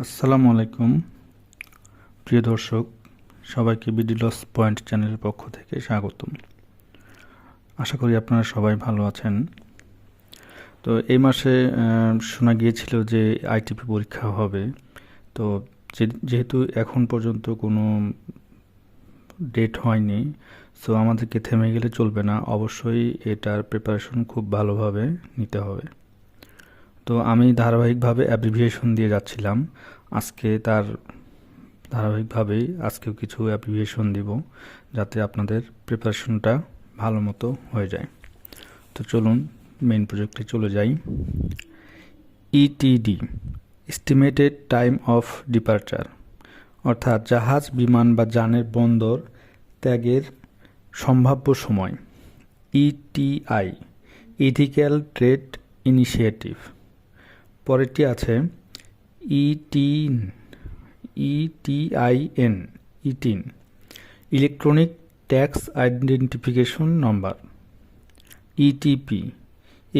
আসসালামু আলাইকুম প্রিয় দর্শক, সবাইকে বিডি লস পয়েন্ট চ্যানেলের পক্ষ থেকে স্বাগতম। আশা করি আপনারা সবাই ভালো আছেন। তো এই মাসে শোনা গিয়েছিল যে আইটিপি পরীক্ষা হবে। তো যেহেতু এখন পর্যন্ত কোনো ডেট হয়নি, সো আমাদেরকে থেমে গেলে চলবে না, অবশ্যই এটার প্রিপারেশন খুব ভালোভাবে নিতে হবে। তো আমি ধারাবাহিকভাবে অ্যাব্রিভিয়েশন দিয়ে যাচ্ছিলাম। ধারাবাহিকভাবেই আজকেও কিছু অ্যাব্রিভিয়েশন দিব, যাতে আপনাদের প্রিপারেশনটা ভালো মতো হয়ে যায়। তো চলুন মেইন প্রজেক্টে চলে যাই। ETD, estimated time of departure, অর্থাৎ জাহাজ, বিমান বা যানের বন্দর ত্যাগের সম্ভাব্য সময়। ETI, ethical trade initiative. পরেরটি আছে ETIN, ETIN, electronic tax identification number. ETP,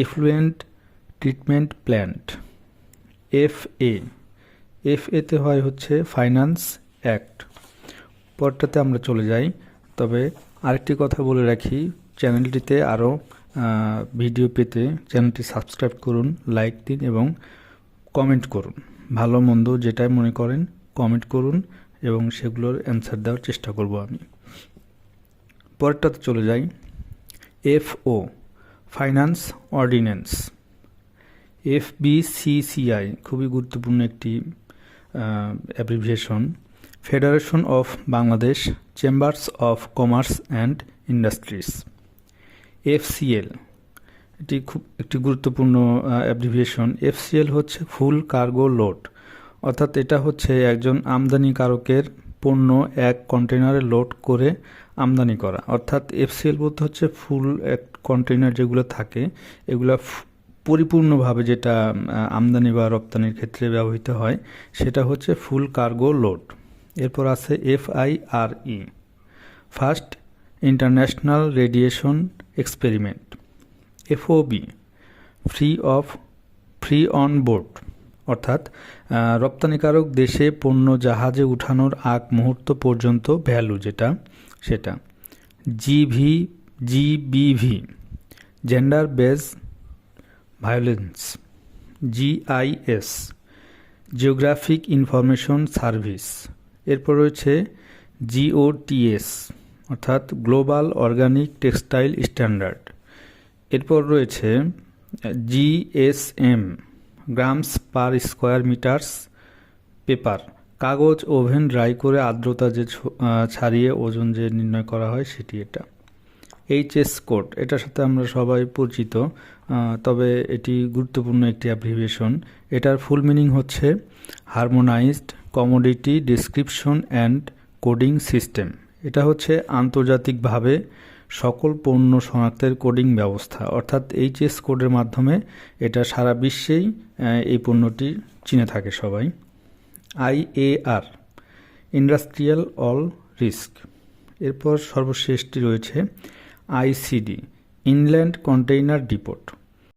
effluent treatment plant. এফএতে হয় হচ্ছে ফাইন্যান্স অ্যাক্ট। পরটাতে আমরা চলে যাই। তবে আরেকটি কথা বলে রাখি, চ্যানেলটিতে আরও ভিডিও পেতে চ্যানেলটি সাবস্ক্রাইব করুন, লাইক দিন এবং কমেন্ট করুন। ভালো মন্দ যেটাই মনে করেন কমেন্ট করুন এবং সেগুলোর অ্যান্সার দেওয়ার চেষ্টা করব আমি। পরেরটাতে চলে যাই। এফও, ফাইন্যান্স অর্ডিন্যান্স। এফবিসিসিআই, খুবই গুরুত্বপূর্ণ একটি abbreviation. Federation of Bangladesh chambers of commerce and industries. FCL, এটি খুব একটি গুরুত্বপূর্ণ অ্যাব্রিভিয়েশন। এফসিএল হচ্ছে ফুল কার্গো লোড, অর্থাৎ এটা হচ্ছে একজন আমদানিকারকের পণ্য এক কন্টেনারে লোড করে আমদানি করা। অর্থাৎ এফসিএল বলতে হচ্ছে ফুল এক কন্টেনার যেগুলো থাকে, এগুলো পরিপূর্ণভাবে যেটা আমদানি বা রপ্তানির ক্ষেত্রে ব্যবহৃত হয়, সেটা হচ্ছে ফুল কার্গো লোড। এরপর আছে FIRE, first international radiation experiment. FOB, free on board, অর্থাৎ রপ্তানিকারক দেশে পণ্য জাহাজে উঠানোর আগ মুহূর্ত পর্যন্ত ভ্যালু সেটা। GBV, gender base violence. GIS, geographic information service. এরপর রয়েছে জিওটিএস, অর্থাৎ গ্লোবাল অর্গানিক টেক্সটাইল স্ট্যান্ডার্ড। এরপর রয়েছে GSM, grams per square metres paper, কাগজ ওভেন ড্রাই করে আর্দ্রতা ছাড়িয়ে ওজন নির্ণয় করা হয় সেটি এটা। এইচএস কোড, এটার সাথে আমরা সবাই পরিচিত, তবে এটি গুরুত্বপূর্ণ একটি অ্যাব্রিভিয়েশন। এটার ফুল মিনিং হচ্ছে harmonised commodity description and coding system. এটা হচ্ছে আন্তর্জাতিকভাবে সকল পণ্য শনাক্তের কোডিং ব্যবস্থা, অর্থাৎ এইচএস কোডের মাধ্যমে এটা সারা বিশ্বেই এই পণ্যটি চিনে থাকে সবাই। IAR, industrial all risk. এরপর সর্বশেষটি রয়েছে আইসিডি, ইনল্যান্ড কন্টেইনার ডিপোট।